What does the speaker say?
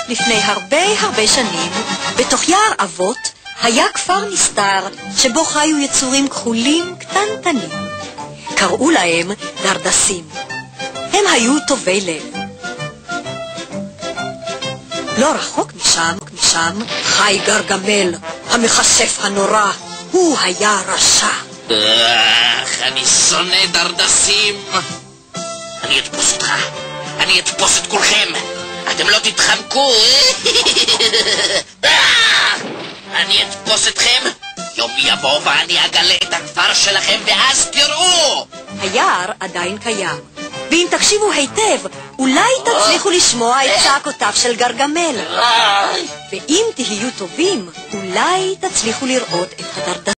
לפני הרבה שנים, בתוך יער אבות, היה כפר נסתר שבו חיו יצורים כחולים קטנטנים. קראו להם דרדסים. הם היו טובי לב. לא רחוק משם חי גרגמל, המחשף הנורא. הוא היה רשע. אני שונא דרדסים. אני אתפוס אותך. אני אתפוס את כולכם. אתם לא תתחמקו. אני אתפוס אתכם. יום יבוא ואני אגלה את הכפר שלכם ואז תראו. היער עדיין קיים, ואם תקשיבו היטב, אולי תצליחו לשמוע את צעקותיו של גרגמל. ואם תהיו טובים, אולי תצליחו לראות את הדרדסים.